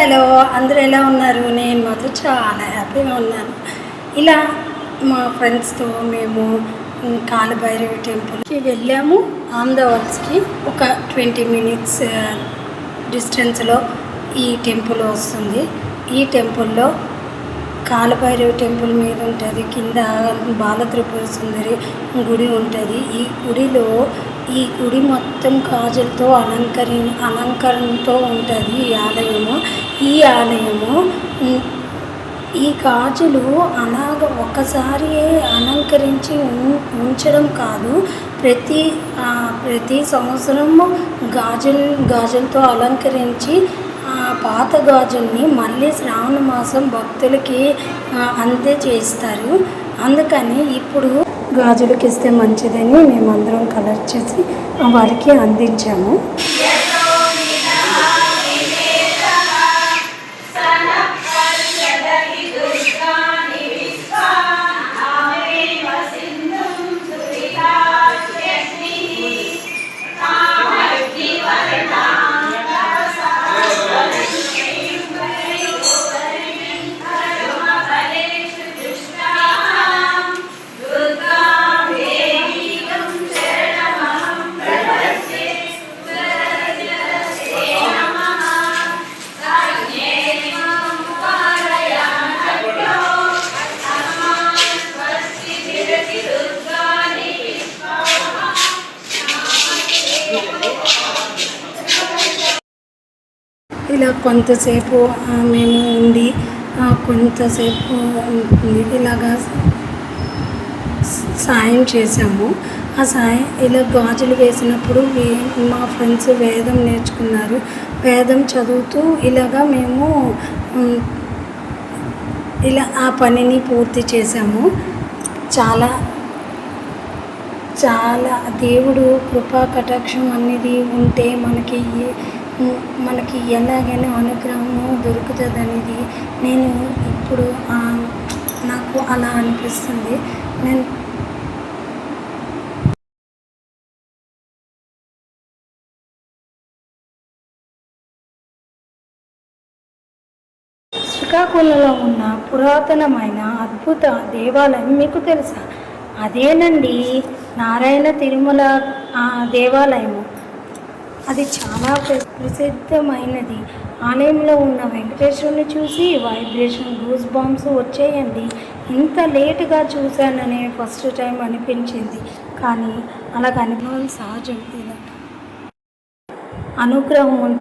Hello, అందరూ ఎలా ఉన్నారు? నేను మాత్రం చాలా హ్యాపీగా ఉన్నాను. ఇలా మా ఫ్రెండ్స్తో మేము కాలభైరవి టెంపుల్కి వెళ్ళాము. అహ్మదాబాద్కి ఒక 20 మినిట్స్ డిస్టెన్స్లో ఈ టెంపుల్ వస్తుంది. ఈ టెంపుల్లో కాలభైరవి టెంపుల్ మీద ఉంటుంది, కింద బాలత్రిపుర సుందరి గుడి ఉంటుంది. ఈ గుడి మొత్తం గాజులతో అలంకరణతో ఉంటుంది. ఈ గాజులు అలాగ ఒకసారి అలంకరించి ఉంచడం కాదు, ప్రతి సంవత్సరం గాజులతో అలంకరించి పాత గాజుల్ని మళ్ళీ శ్రావణ మాసం భక్తులకి అందజేస్తారు. అందుకని ఇప్పుడు గాజులకి ఇస్తే మంచిదని మేమందరం కలెక్ట్ చేసి వారికి అందించాము. ఇలా కొంతసేపు మేము ఉండి కొంతసేపు ఇలాగా సాయం చేసాము. ఆ సాయం ఇలా గాజులు వేసినప్పుడు మా ఫ్రెండ్స్ వేదం నేర్చుకున్నారు. వేదం చదువుతూ ఇలాగా మేము ఇలా ఆ పనిని పూర్తి చేసాము. చాలా దేవుడు కృపా కటాక్షం అనేది ఉంటే మనకి ఎలాగైనా అనుగ్రహము దొరుకుతుంది అనేది నేను ఇప్పుడు నాకు అలా అనిపిస్తుంది. శ్రీకాకుళంలో ఉన్న పురాతనమైన అద్భుత దేవాలయం మీకు తెలుసా? అదేనండి, నారాయణ తిరుమల దేవాలయము. అది చాలా ప్రసిద్ధమైనది. ఆలయంలో ఉన్న వెంకటేశ్వరుని చూసి గూస్ బంప్స్ వచ్చేయండి. ఇంత లేటుగా చూశాననే ఫస్ట్ టైం అనిపించింది, కానీ అలాగ అనుభవం సహజం. అనుగ్రహం